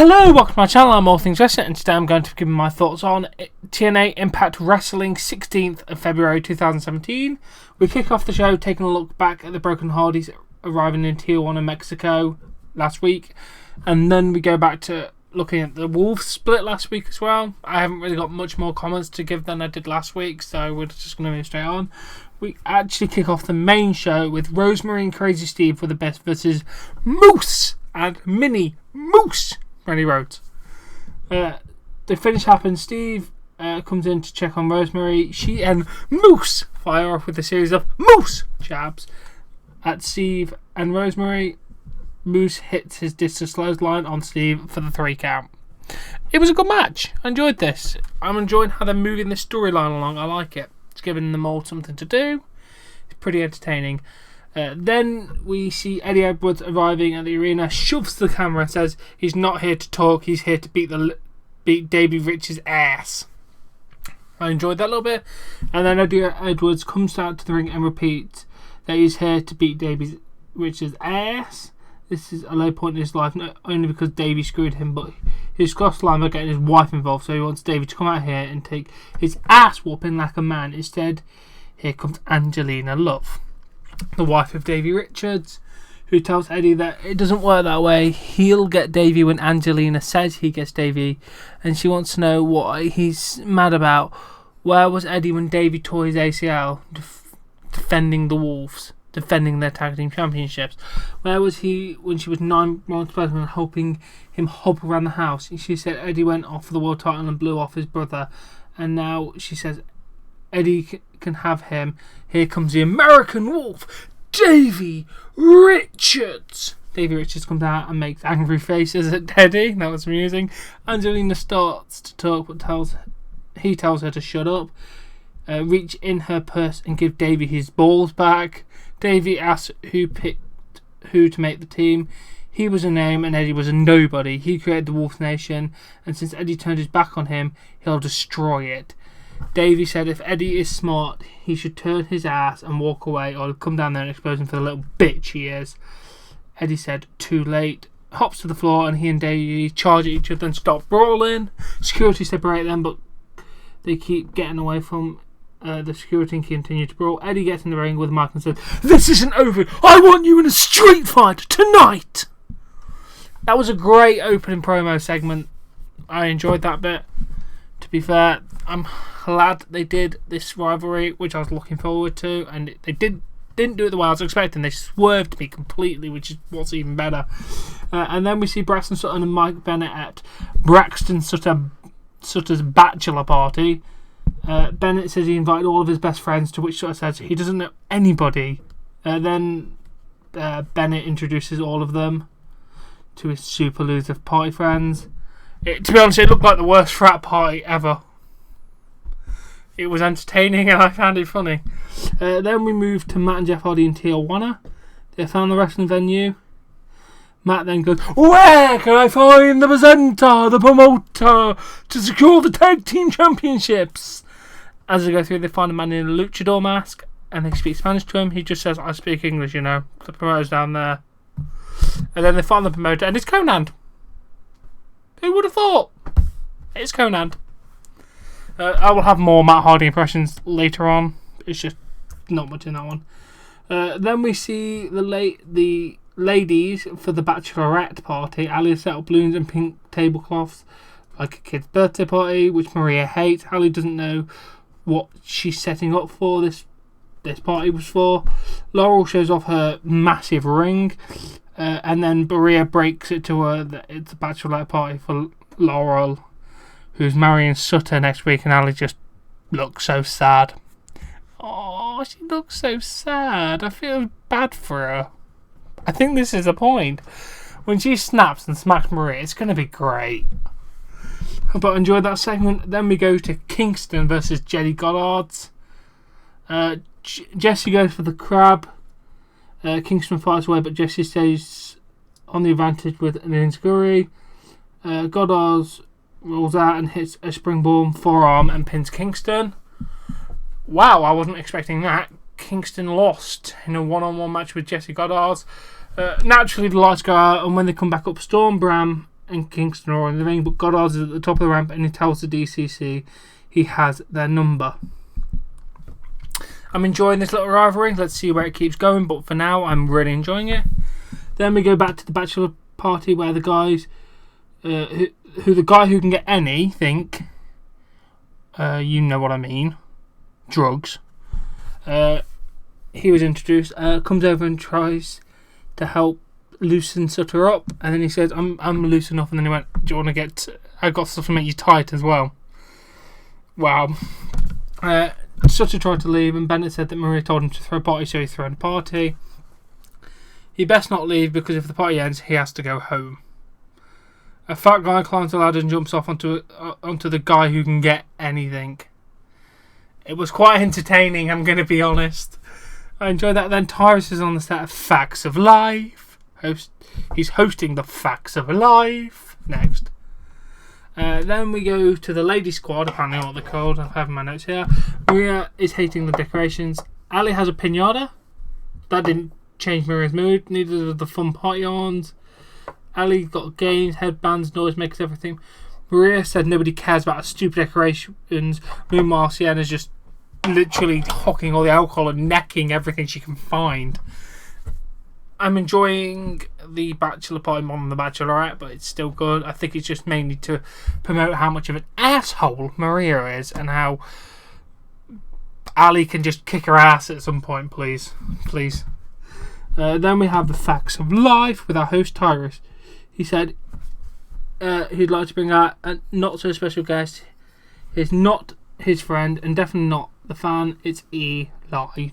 Hello, welcome to my channel. I'm All Things Wrestling, and today I'm going to be giving my thoughts on TNA Impact Wrestling 16th of February 2017. We kick off the show taking a look back at the Broken Hardys arriving in Tijuana, Mexico last week, and then we go back to looking at the Wolves split last week as well. I haven't really got much more comments to give than I did last week, so we're just going to move straight on. We actually kick off the main show with Rosemary and Crazy Steve for the best versus Moose and Mini Moose. Randy Rhodes. The finish happens. Steve comes in to check on Rosemary. She and Moose fire off with a series of Moose jabs at Steve and Rosemary. Moose hits his discus clothesline on Steve for the 3 count. It was a good match. I enjoyed this. I'm enjoying how they're moving this storyline along. I like it. It's giving them all something to do. It's pretty entertaining. Then we see Eddie Edwards arriving at the arena, shoves the camera and says he's not here to talk, he's here to beat Davey Rich's ass. I enjoyed that a little bit. And then Eddie Edwards comes out to the ring and repeats that he's here to beat Davey Rich's ass. This is a low point in his life, not only because Davey screwed him, but he's crossed the line by getting his wife involved, so he wants Davey to come out here and take his ass whooping like a man. Instead, here comes Angelina Love, the wife of Davey Richards, who tells Eddie that it doesn't work that way. He'll get Davey when Angelina says he gets Davey, and she wants to know what he's mad about. Where was Eddie when Davey tore his ACL defending the Wolves, defending their tag team championships? Where was he when she was 9 months pregnant, helping him hop around the house? She said Eddie went off for the world title and blew off his brother, and now she says Eddie can have him. Here comes the American Wolf, Davey Richards. Davey Richards comes out and makes angry faces at Eddie. That was amusing. Angelina starts to talk, but he tells her to shut up. Reach in her purse and give Davey his balls back. Davey asks who picked who to make the team. He was a name and Eddie was a nobody. He created the Wolf Nation, and since Eddie turned his back on him, he'll destroy it. Davey said if Eddie is smart, he should turn his ass and walk away, or come down there and expose him for the little bitch he is. Eddie said too late, hops to the floor, and he and Davey charge at each other and stop brawling. Security separate them, but they keep getting away from the security and continue to brawl. Eddie gets in the ring with Mike and says, "This isn't over. I want you in a street fight tonight." That was a great opening promo segment. I enjoyed that bit. To be fair, I'm glad they did this rivalry, which I was looking forward to, and they didn't do it the way I was expecting. They swerved me completely, which is what's even better. And then we see Braxton Sutter and Mike Bennett at Braxton Sutter's bachelor party. Bennett says he invited all of his best friends, to which Sutter says he doesn't know anybody. Then Bennett introduces all of them to his super loser party friends. To be honest, it looked like the worst frat party ever. It was entertaining and I found it funny. Then we moved to Matt and Jeff Hardy in Tijuana. They found the wrestling venue. Matt then goes, "Where can I find the presenter, the promoter, to secure the tag team championships?" As they go through, they find a man in a luchador mask and they speak Spanish to him. He just says, "I speak English, you know." The promoter's down there. And then they find the promoter, and it's Conan. Who would have thought? It's Conan. I will have more Matt Hardy impressions later on. It's just not much in that one. Then we see the ladies for the bachelorette party. Ali set up balloons and pink tablecloths like a kid's birthday party, which Maria hates. Ali doesn't know what she's setting up for. This party was for. Laurel shows off her massive ring. And then Maria breaks it to her that it's a bachelorette party for Laurel, who's marrying Sutter next week, and Ali just looks so sad. Oh, she looks so sad. I feel bad for her. I think this is the point. When she snaps and smacks Maria, it's going to be great. But I enjoyed that segment. Then we go to Kingston versus Jenny Goddards. Jesse goes for the crab. Kingston fights away, but Jesse stays on the advantage with an enziguri. Goddards rolls out and hits a springboard forearm and pins Kingston. Wow, I wasn't expecting that. Kingston lost in a one-on-one match with Jesse Goddards. Naturally, the lights go out, and when they come back up, Storm, Bram, and Kingston are in the ring, but Goddard is at the top of the ramp and he tells the DCC he has their number. I'm enjoying this little rivalry. Let's see where it keeps going, but for now, I'm really enjoying it. Then we go back to the bachelor party where the guys, the guy who can get anything, you know what I mean, drugs. He was introduced. Comes over and tries to help loosen Sutter up, and then he says, "I'm loose enough." And then he went, "Do you want to get? I got stuff to make you tight as well." Wow. Sutter tried to leave, and Bennett said that Maria told him to throw a party, so he threw a party. He best not leave because if the party ends, he has to go home. A fat guy climbs the ladder and jumps off onto the guy who can get anything. It was quite entertaining, I'm going to be honest. I enjoyed that. Then Tyrus is on the set of Facts of Life. He's hosting the Facts of Life next. Then we go to the lady squad, apparently what they're called. I have my notes here. Maria is hating the decorations. Ali has a pinata. That didn't change Maria's mood. Neither did the fun party ons. Ali got games, headbands, noisemakers, everything. Maria said nobody cares about stupid decorations. Meanwhile, Sienna's just literally hocking all the alcohol and necking everything she can find. I'm enjoying the bachelor party more than the bachelorette, but it's still good. I think it's just mainly to promote how much of an asshole Maria is and how Ali can just kick her ass at some point, please. Then we have the Facts of Life with our host Tyrus. He said he'd like to bring out a not so special guest. He's not his friend and definitely not the fan. It's Eli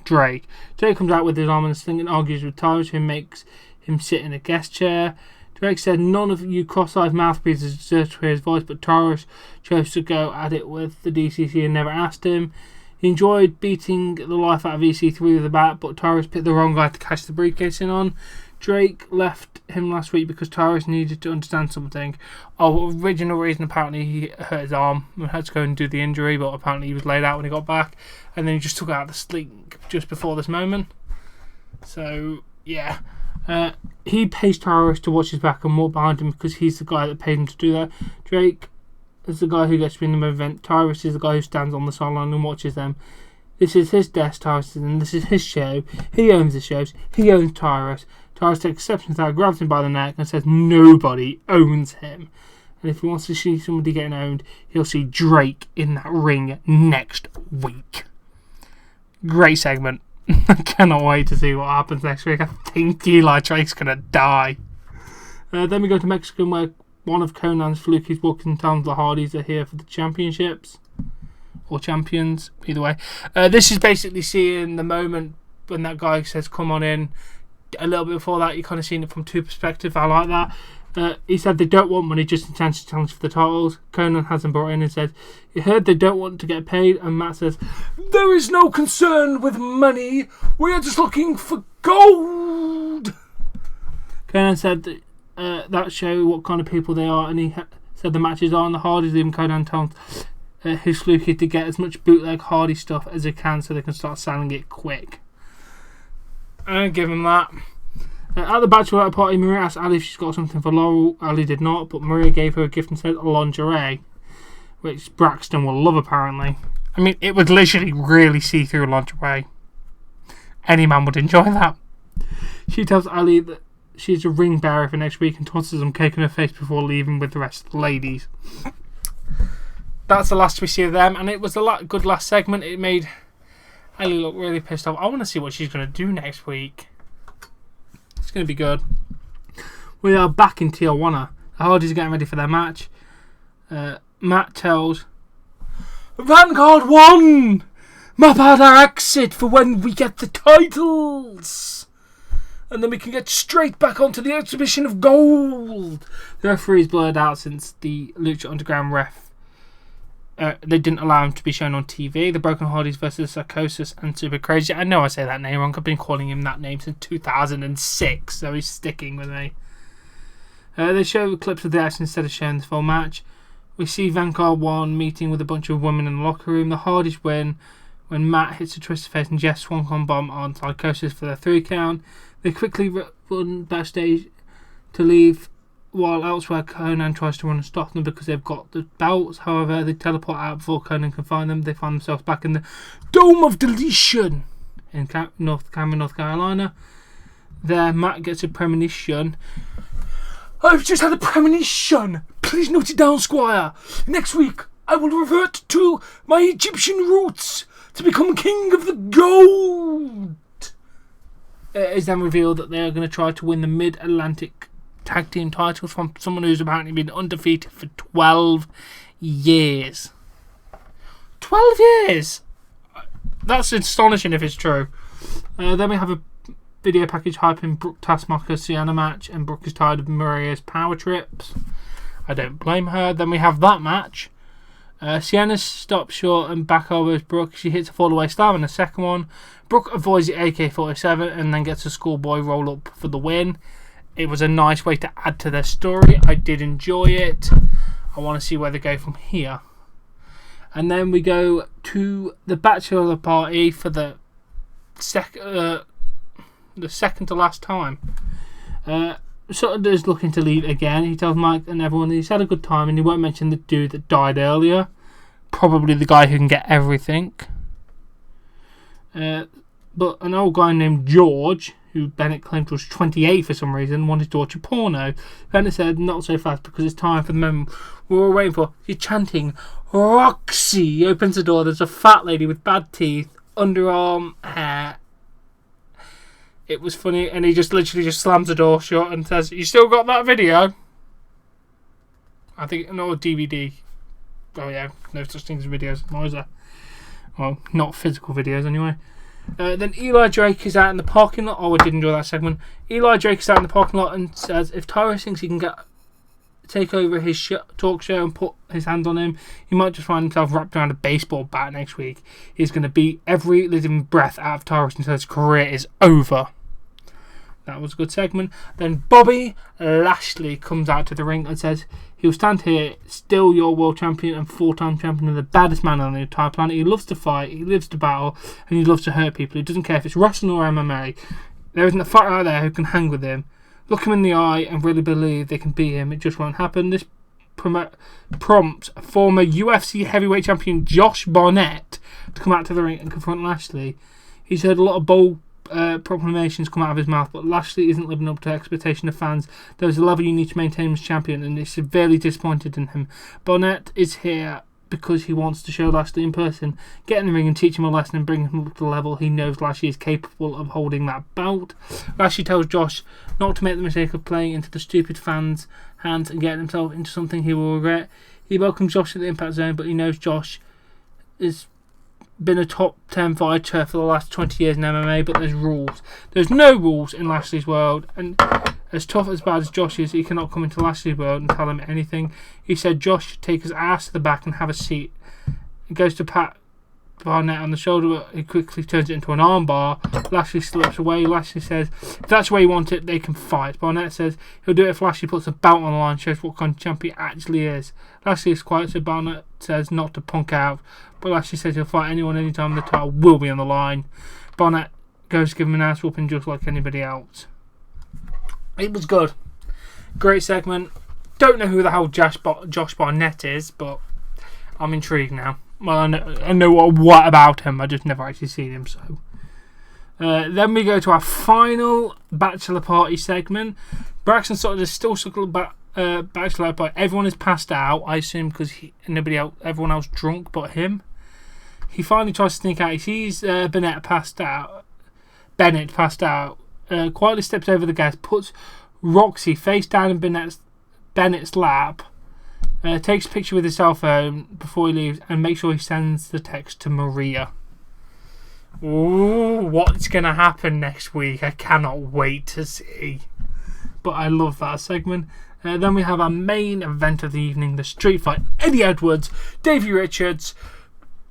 Drake. Drake comes out with his arm and sling and argues with Tyrus, who makes him sit in a guest chair. Drake said none of you cross-eyed mouthpieces deserve to hear his voice, but Tyrus chose to go at it with the DCC and never asked him. He enjoyed beating the life out of EC3 with the bat, but Tyrus picked the wrong guy to cash the briefcase in on. Drake left him last week because Tyrus needed to understand something. Original reason, apparently he hurt his arm and had to go and do the injury, but apparently he was laid out when he got back, and then he just took out the sling just before this moment. So, yeah. He pays Tyrus to watch his back and walk behind him because he's the guy that paid him to do that. Drake is the guy who gets to be in the main event. Tyrus is the guy who stands on the sideline and watches them. This is his desk, Tyrus, and this is his show. He owns the shows. He owns Tyrus. Tyrus takes exception to that, grabs him by the neck and says nobody owns him. And if he wants to see somebody getting owned, he'll see Drake in that ring next week. Great segment. I cannot wait to see what happens next week. I think Eli Drake's going to die. Then we go to Mexico where one of Conan's flukies walking down the Hardys are here for the championships. Or champions, either way. This is basically seeing the moment when that guy says come on in. A little bit before that, you kind of seen it from two perspectives. I like that. He said they don't want money, just intense to challenge for the titles. Conan has them brought in and said, you heard they don't want to get paid. And Matt says, there is no concern with money. We are just looking for gold. Conan said that show what kind of people they are, and he said the matches are on the Hardys. Even Conan tells his fluky to get as much bootleg Hardy stuff as they can so they can start selling it quick. I give him that. At the bachelorette party, Maria asked Ali if she's got something for Laurel. Ali did not, but Maria gave her a gift and said lingerie, which Braxton will love apparently. I mean, it was literally really see-through lingerie. Any man would enjoy that. She tells Ali that she's a ring bearer for next week and tosses some cake in her face before leaving with the rest of the ladies. That's the last we see of them, and it was a good last segment. It made Ali look really pissed off. I want to see what she's going to do next week. It's going to be good. We are back in Tijuana. The Hardys are getting ready for their match. Matt tells Vanguard won! Map out our exit for when we get the titles! And then we can get straight back onto the exhibition of gold! The referee's blurred out since the Lucha Underground ref they didn't allow him to be shown on TV. The Broken Hardys versus Psychosis and Super Crazy. I know I say that name wrong. I've been calling him that name since 2006, so he's sticking with me. They show clips of the action instead of showing the full match. We see Vanguard 1 meeting with a bunch of women in the locker room. The Hardys win when Matt hits a twisted face and Jeff Swanton bomb on Psychosis for their 3 count. They quickly run backstage to leave while elsewhere Conan tries to run and stop them because they've got the belts. However, they teleport out before Conan can find them. They find themselves back in the Dome of Deletion in North Carolina. There, Matt gets a premonition. I've just had a premonition. Please note it down, Squire. Next week, I will revert to my Egyptian roots to become king of the gold. It is then revealed that they are going to try to win the Mid-Atlantic Tag Team titles from someone who's apparently been undefeated for 12 years. 12 years! That's astonishing if it's true. Then we have a video package hyping Brooke Taskmaster's Sienna match, and Brooke is tired of Maria's power trips. I don't blame her. Then we have that match. Sienna stops short and back elbows Brooke. She hits a fall-away slam in the second one. Brooke avoids the AK-47 and then gets a schoolboy roll-up for the win. It was a nice way to add to their story. I did enjoy it. I want to see where they go from here. And then we go to the bachelor party for the second to last time. Sutton is looking to leave again. He tells Mike and everyone that he's had a good time and he won't mention the dude that died earlier. Probably the guy who can get everything. But an old guy named George, who Bennett claimed was 28 for some reason, wanted to watch a porno. Bennett said, not so fast because it's time for the moment we were waiting for. He's chanting, Roxy! He opens the door. There's a fat lady with bad teeth, underarm hair. It was funny, and he just literally slams the door shut and says, you still got that video? I think, no, DVD. Oh yeah, no such things as videos, is there? Well, not physical videos anyway. Then Eli Drake is out in the parking lot. Oh, I did enjoy that segment. Eli Drake is out in the parking lot and says if Tyrus thinks he can take over his talk show and put his hand on him, he might just find himself wrapped around a baseball bat next week. He's going to beat every living breath out of Tyrus until his career is over. That was a good segment. Then Bobby Lashley comes out to the ring and says he'll stand here, still your world champion and 4-time champion and the baddest man on the entire planet. He loves to fight, he lives to battle, and he loves to hurt people. He doesn't care if it's wrestling or MMA. There isn't a fighter out there who can hang with him. Look him in the eye and really believe they can beat him. It just won't happen. This prompts former UFC heavyweight champion Josh Barnett to come out to the ring and confront Lashley. He's heard a lot of bold proclamations come out of his mouth, but Lashley isn't living up to expectation of fans. There's a level you need to maintain as champion, and he's severely disappointed in him. Barnett is here because he wants to show Lashley in person, get in the ring and teach him a lesson and bring him up to the level he knows Lashley is capable of holding that belt. Lashley tells Josh not to make the mistake of playing into the stupid fans' hands and getting himself into something he will regret. He welcomes Josh to the Impact Zone, but he knows Josh has been a top 10 fighter for the last 20 years in MMA, but there's rules. There's no rules in Lashley's world, and as tough as bad as Josh is, he cannot come into Lashley's world and tell him anything. He said Josh should take his ass to the back and have a seat. He goes to pat Barnett on the shoulder, but he quickly turns it into an armbar. Lashley slips away. Lashley says if that's the way you want it, they can fight. Barnett says he'll do it if Lashley puts a belt on the line, shows what kind of champion he actually is. Lashley is quiet, so Barnett says not to punk out, but Lashley says he'll fight anyone anytime the title will be on the line. Barnett goes to give him an ass whooping just like anybody else. It was good. Great segment. Don't know who the hell Josh Barnett is, but I'm intrigued now. Well, I know what about him. I just never actually seen him. So then we go to our final bachelor party segment. Braxton Sutter is still bachelor, but everyone is passed out. I assume because everyone else drunk, but him. He finally tries to sneak out. He sees Bennett passed out. Quietly steps over the gas, puts Roxy face down in Bennett's lap. Takes a picture with his cell phone before he leaves and makes sure he sends the text to Maria. Ooh, what's going to happen next week? I cannot wait to see. But I love that segment. Then we have our main event of the evening, the street fight. Eddie Edwards, Davey Richards,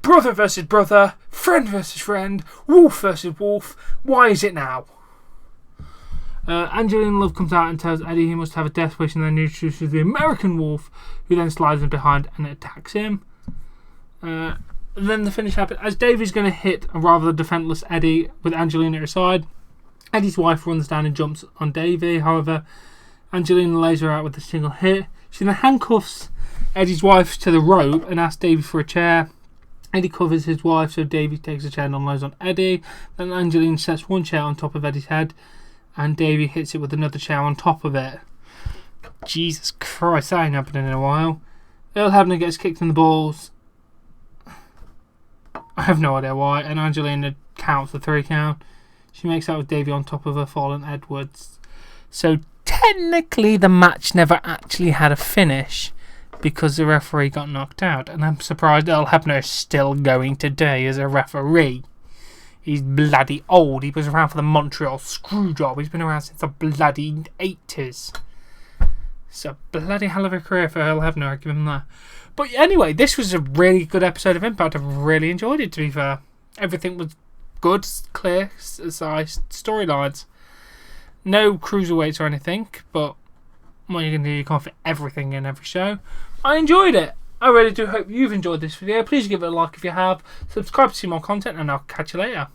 brother versus brother, friend versus friend, wolf versus wolf. Why is it now? Angelina Love comes out and tells Eddie he must have a death wish, and then introduces the American Wolf, who then slides in behind and attacks him. Then the finish happens as Davey's going to hit a rather defenseless Eddie with Angelina at his side. Eddie's wife runs down and jumps on Davey. However, Angelina lays her out with a single hit. She then handcuffs Eddie's wife to the rope and asks Davey for a chair. Eddie covers his wife, so Davey takes a chair and unloads on Eddie. Then Angelina sets one chair on top of Eddie's head, and Davey hits it with another chair on top of it. Jesus Christ, that ain't happening in a while. Earl Hebner gets kicked in the balls. I have no idea why, and Angelina counts the 3 count. She makes out with Davey on top of her, fallen Edwards. So technically the match never actually had a finish because the referee got knocked out, and I'm surprised Earl Hebner is still going today as a referee. He's bloody old. He was around for the Montreal Screwjob. He's been around since the bloody 80s. It's a bloody hell of a career for Earl Hebner, I give him that. But anyway, this was a really good episode of Impact. I really enjoyed it, to be fair. Everything was good, clear, concise storylines. No cruiserweights or anything, but what you can do, you can't fit everything in every show. I enjoyed it. I really do hope you've enjoyed this video. Please give it a like if you have. Subscribe to see more content, and I'll catch you later.